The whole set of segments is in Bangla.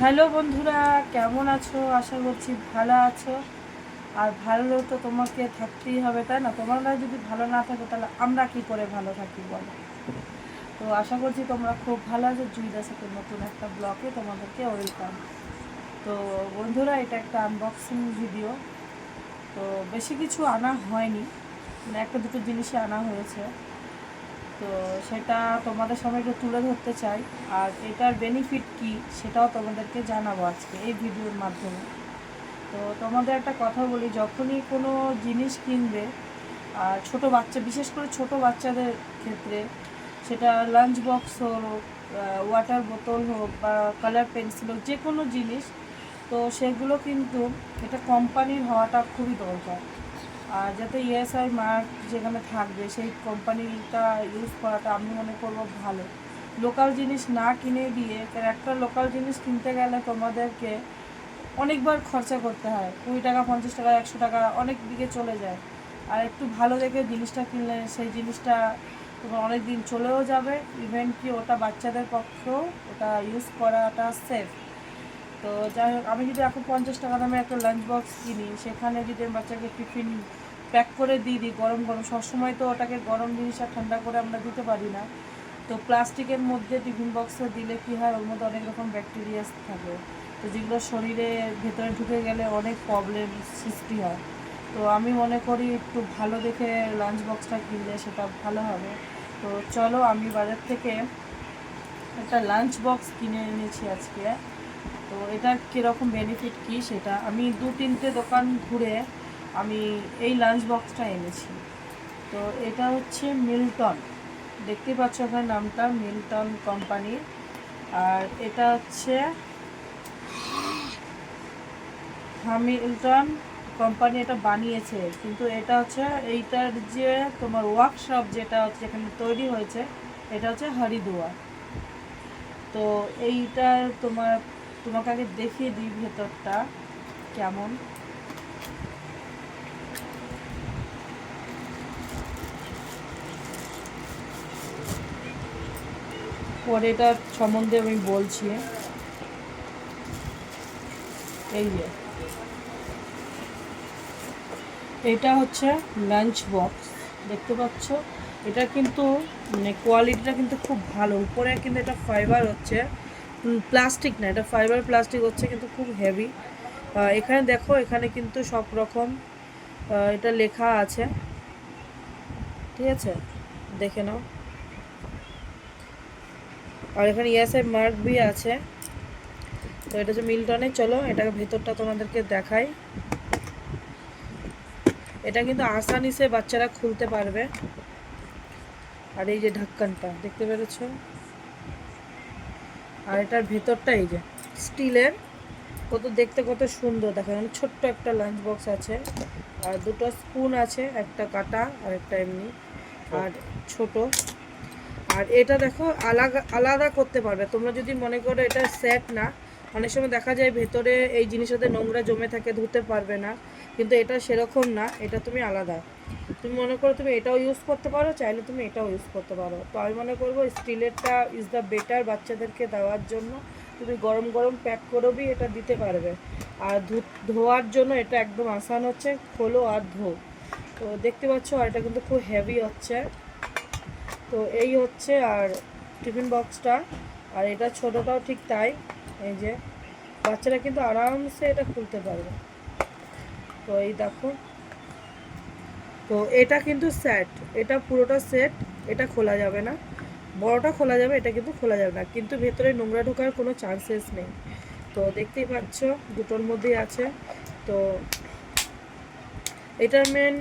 হ্যালো বন্ধুরা, কেমন আছো? আশা করছি ভালো আছো। আর ভালো তো তোমাকে থাকতেই হবে, তাই না? তোমরা যদি ভালো না থাকো তাহলে আমরা কি করে ভালো থাকি বলো? তো আশা করছি তোমরা খুব ভালো আছো। জুই দাসের নতুন একটা ব্লগে তোমাদেরকে ওয়েলকাম। তো বন্ধুরা, এটা একটা আনবক্সিং ভিডিও। তো বেশি কিছু আনা হয়নি, মানে একটা দুটো জিনিসই আনা হয়েছে। তো সেটা তোমাদের সামনে একটু তুলে ধরতে চাই। আর এটার বেনিফিট কি সেটাও তোমাদেরকে জানাবো আজকে এই ভিডিওর মাধ্যমে। তো তোমাদের একটা কথা বলি, যখনই কোনো জিনিস কিনবে, আর ছোটো বাচ্চা, বিশেষ করে ছোটো বাচ্চাদের ক্ষেত্রে, সেটা লাঞ্চ বক্স হোক, ওয়াটার বোতল হোক বা কালার পেন্সিল হোক, যে কোনো জিনিস, তো সেগুলো কিন্তু এটা কোম্পানির হওয়াটা খুবই দরকার। আর যাতে ইএসআই মার্ক যেখানে থাকবে সেই কোম্পানিটা ইউজ করাটা আমি মনে করবো ভালো। লোকাল জিনিস না কিনে দিয়ে, কারণ একটা লোকাল জিনিস কিনতে গেলে তোমাদেরকে অনেকবার খরচা করতে হয়, 20 টাকা, 50 টাকা, 100 টাকা, অনেক দিকে চলে যায়। আর একটু ভালো দেখে জিনিসটা কিনলে সেই জিনিসটা তোমার অনেক দিন চলেও যাবে। ইভেন কি ওটা বাচ্চাদের পক্ষেও ওটা ইউজ করাটা সেফ। তো যাই হোক, আমি যদি এখন 50 টাকা দামে একটা লাঞ্চ বক্স কিনি, সেখানে যদি আমি বাচ্চাকে টিফিন প্যাক করে দিয়ে দিই গরম গরম, সবসময় তো ওটাকে গরম জিনিসটা ঠান্ডা করে আমরা দিতে পারি না। তো প্লাস্টিকের মধ্যে টিফিন বক্সে দিলে কি হয়, ওর মধ্যে অনেক রকম ব্যাকটেরিয়া থাকে, তো যেগুলো শরীরে ভেতরে ঢুকে গেলে অনেক প্রবলেম সৃষ্টি হয়। তো আমি মনে করি একটু ভালো দেখে লাঞ্চ বক্সটা কিনলে সেটা ভালো হবে। তো চলো, আমি বাজার থেকে একটা লাঞ্চ বক্স কিনে এনেছি আজকে। তো এটার কীরকম বেনিফিট কী সেটা আমি 2-3টে দোকান ঘুরে আমি এই লাঞ্চ বক্সটা এনেছি। তো এটা হচ্ছে মিল্টন, দেখতে পাচ্ছ ওখানে নামটা মিল্টন কোম্পানির। আর এটা হচ্ছে হ্যামিল্টন কোম্পানি এটা বানিয়েছে, কিন্তু এটা হচ্ছে এইটার যে তোমার ওয়ার্কশপ যেটা হচ্ছে যেখানে তৈরি হয়েছে, এটা হচ্ছে হরিদুয়ার। তো এইটা তোমাকে আগে দেখিয়ে দিই ভেতরটা কেমন। পরে এটার সম্বন্ধে আমি বলছি। এই যে এটা হচ্ছে লাঞ্চ বক্স, দেখতে পাচ্ছ। এটা কিন্তু মানে কোয়ালিটিটা কিন্তু খুব ভালো। উপরে কিন্তু এটা ফাইবার হচ্ছে, প্লাস্টিক না, এটা ফাইবার প্লাস্টিক হচ্ছে, কিন্তু খুব হেভি। এখানে দেখো, এখানে কিন্তু সব রকম এটা লেখা আছে, ঠিক আছে, দেখে নাও। আর এখানে ইএসআই মার্ক বি আছে। তো এটা হচ্ছে মিল্টনের। চলো এটাকে ভেতরটা তোমাদেরকে দেখাই। এটা কিন্তু আসানিসে বাচ্চারা খুলতে পারবে। আর এই যে ঢাক্কানটা দেখতে পেরেছো। আর এটার ভেতরটা এই যে স্টিলের, কত দেখতে কত সুন্দর দেখো। মানে ছোট্ট একটা লাঞ্চ বক্স আছে, আর দুটো স্পুন আছে, একটা কাটা আর একটা এমনি, আর ছোট। আর এটা দেখো আলাদা আলাদা করতে পারবে তোমরা যদি মনে করো এটা সেট না। অনেক সময় দেখা যায় ভেতরে এই জিনিসটাতে নোংরা জমে থাকে, ধুতে পারবে না, কিন্তু এটা সেরকম না। এটা তুমি আলাদা, তুমি মনে করো তুমি এটাও ইউজ করতে পারো, চাইলে তুমি এটাও ইউজ করতে পারো। তো আমি মনে করবো স্টিলেরটা ইজ দ্য বেটার বাচ্চাদেরকে দেওয়ার জন্য। তুমি গরম গরম প্যাক করেও এটা দিতে পারবে। আর ধোয়ার জন্য এটা একদম আসান হচ্ছে, খোলো আর ধো। তো দেখতে পাচ্ছ, আর এটা কিন্তু খুব হেভি হচ্ছে। তো এই হচ্ছে আর টিফিন বক্সটা। আর এটা ছোটোটাও ঠিক তাই। এই যে বাচ্চারা কিন্তু আরামসে এটা খুলতে পারবে। তো এই দেখো, তো এটা কিন্তু সেট, এটা পুরোটা সেট। এটা খোলা যাবে না, বড়টা খোলা যাবে, এটা কিন্তু খোলা যাবে না, কিন্তু ভেতরে নোংরা ঢোকার কোনো চান্সেস নেই। তো দেখতেই পাচ্ছ দুটোর মধ্যেই আছে। তো এটার মেন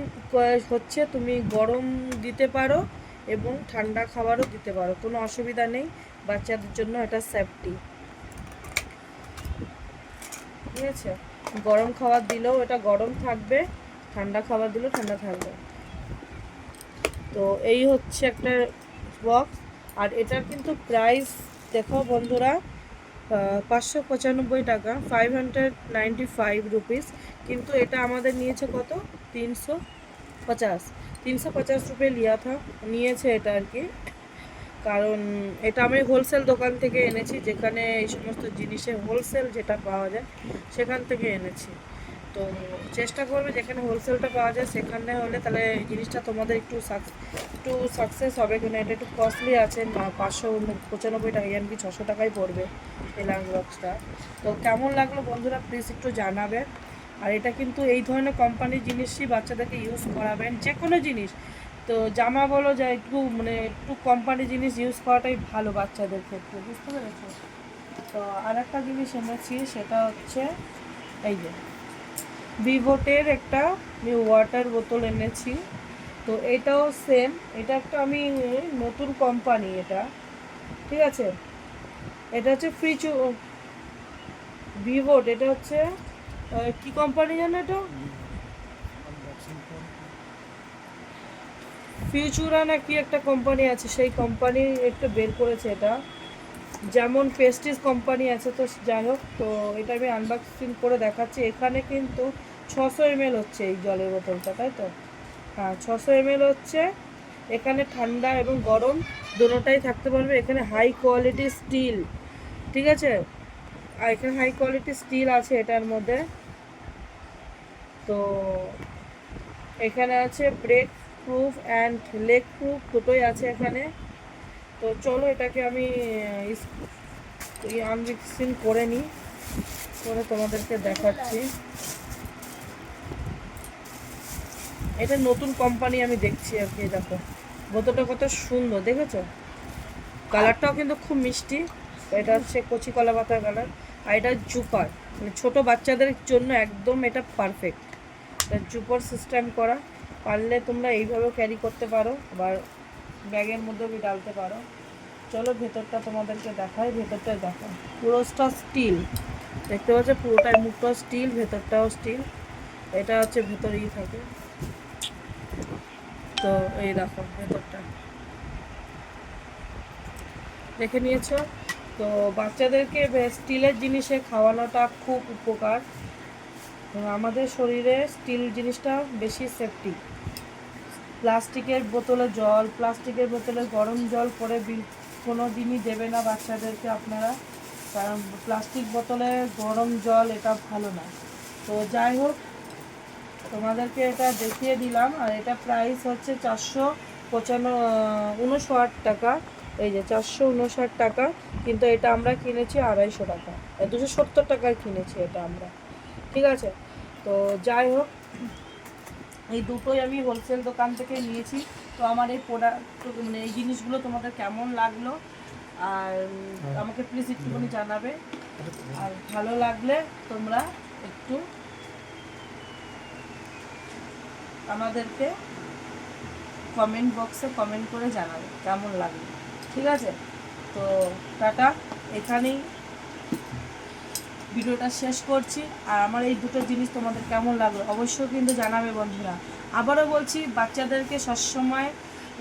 হচ্ছে তুমি গরম দিতে পারো এবং ঠান্ডা খাবারও দিতে পারো, কোনো অসুবিধা নেই। বাচ্চাদের জন্য এটা সেফটি, ঠিক আছে। গরম খাবার দিলেও এটা গরম থাকবে, ঠান্ডা খাবার দিলেও ঠান্ডা থাকবে। তো এই হচ্ছে একটা বক্স। আর এটার কিন্তু প্রাইস দেখো বন্ধুরা, 595 টাকা, 595 রুপিস। কিন্তু এটা আমাদের নিয়েছে কত, 350 350 রুপয়ে লিয়া থা, নিয়েছে এটা আর কি। কারণ এটা আমি হোলসেল দোকান থেকে এনেছি, যেখানে এই সমস্ত জিনিসের হোলসেল যেটা পাওয়া যায় সেখান থেকে এনেছি। তো চেষ্টা করবে যেখানে হোলসেলটা পাওয়া যায় সেখানে হলে তাহলে এই জিনিসটা তোমাদের একটু সাকসেস হবে। কিন্তু এটা একটু কস্টলি আছে, 595 টাকা, কি 600 টাকাই পড়বে এই লাঞ্চ বক্সটা। তো কেমন লাগলো বন্ধুরা প্লিজ একটু জানাবে। আর এটা কিন্তু এই ধরনের কোম্পানির জিনিসই বাচ্চাদেরকে ইউজ করাবেন, যে কোনো জিনিস। তো জামা বলো যা একটু মানে একটু কোম্পানি জিনিস ইউজ করাটাই ভালো বাচ্চাদের ক্ষেত্রে, বুঝতে পেরেছো? তো আর একটা জিনিস এনেছি, সেটা হচ্ছে এই যে ভিভোটের একটা আমি ওয়াটার বোতল এনেছি। তো এটাও সেম, এটা একটা আমি নতুন কোম্পানি এটা, ঠিক আছে? এটা হচ্ছে ভিভোট, এটা হচ্ছে কি কোম্পানি জানো এটা? ফিউচুরা না কি একটা কোম্পানি আছে, সেই কোম্পানি একটু বের করেছে এটা। যেমন পেস্টিজ কোম্পানি আছে, তো যাই হোক, তো এটা আমি আনবক্সিং করে দেখাচ্ছি। এখানে কিন্তু 600 ml হচ্ছে এই জলের বোতলটা, তাই তো? হ্যাঁ, 600 ml হচ্ছে। এখানে ঠান্ডা এবং গরম দুটোটাই থাকতে পারবে। এখানে হাই কোয়ালিটি স্টিল, ঠিক আছে? আর এখানে হাই কোয়ালিটি স্টিল আছে এটার মধ্যে। তো এখানে আছে break proof and leg proof, দুটোই আছে এখানে। তো চলো এটাকে আমি আনবক্সিং করে নিই, করে তোমাদেরকে দেখাচ্ছি। এটা নতুন কোম্পানি আমি দেখছি আর কি। দেখো বোতলটা কত সুন্দর, দেখেছো? কালারটাও কিন্তু খুব মিষ্টি। এটা হচ্ছে কচি কলা পাতার কালার। আর এটা জুপার, মানে ছোটো বাচ্চাদের জন্য একদম এটা পারফেক্ট। এটা জুপার সিস্টেম করা, পারলে তোমরা এইভাবেও ক্যারি করতে পারো, আবার ব্যাগের মধ্যেও ডালতে পারো। চলো ভেতরটা তোমাদেরকে দেখাই, ভেতরটাই দেখো। পুরোটা স্টিল, দেখতে পাচ্ছ? পুরোটাই মুখটাও স্টিল, ভেতরটাও স্টিল। এটা হচ্ছে ভেতরেই থাকে। তো এই দেখো ভেতরটা দেখে নিয়েছো? তো বাচ্চাদেরকে স্টিলের জিনিসে খাওয়ানোটা খুব উপকার। আমাদের শরীরে স্টিল জিনিসটা বেশি সেফটি। প্লাস্টিকের বোতলে জল, প্লাস্টিকের বোতলে গরম জল করে কোনো দিনই দেবে না বাচ্চাদেরকে আপনারা, কারণ প্লাস্টিক বোতলে গরম জল এটা ভালো না। তো যাই হোক, তোমাদেরকে এটা দেখিয়ে দিলাম। আর এটা প্রাইস হচ্ছে 459 টাকা। এই যে 459 টাকা, কিন্তু এটা আমরা কিনেছি 250 টাকা, 270 টাকায় কিনেছি এটা আমরা, ঠিক আছে? তো যাই হোক, এই দুটোই আমি হোলসেল দোকান থেকে নিয়েছি। তো আমার এই প্রোডাক্ট মানে এই জিনিসগুলো তোমাদের কেমন লাগলো আর আমাকে প্লিজ একটুখানি জানাবে। আর ভালো লাগলে তোমরা একটু আমাদেরকে কমেন্ট বক্সে কমেন্ট করে জানাবে কেমন লাগলো, ঠিক আছে? তো টাটা, এখানেই ভিডিওটা শেষ করছি। আর আমার এই দুটো জিনিস তোমাদের কেমন লাগলো অবশ্যই কিন্তু জানাবে বন্ধুরা। আবারও বলছি, বাচ্চাদেরকে সবসময়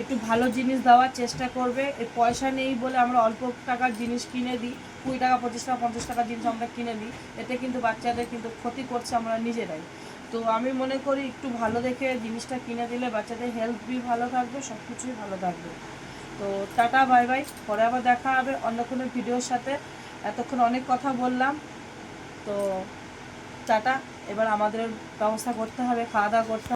একটু ভালো জিনিস দেওয়ার চেষ্টা করবে। এই পয়সা নেই বলে আমরা অল্প টাকার জিনিস কিনে দিই, 20 টাকা 25 টাকা 50 টাকার জিনিস আমরা কিনে দিই, এতে কিন্তু বাচ্চাদের কিন্তু ক্ষতি করছে আমরা নিজেরাই। তো আমি মনে করি একটু ভালো দেখে জিনিসটা কিনে দিলে বাচ্চাদের হেলথ বি ভালো থাকবে, সব কিছুই ভালো থাকবে। তো টাটা, বাই বাই, পরে আবার দেখা হবে অন্য কোনো ভিডিওর সাথে। এতক্ষণ অনেক কথা বললাম, তো টাটা। এবার আমাদের ব্যবস্থা করতে হবে, খাওয়া দাওয়া করতে হবে।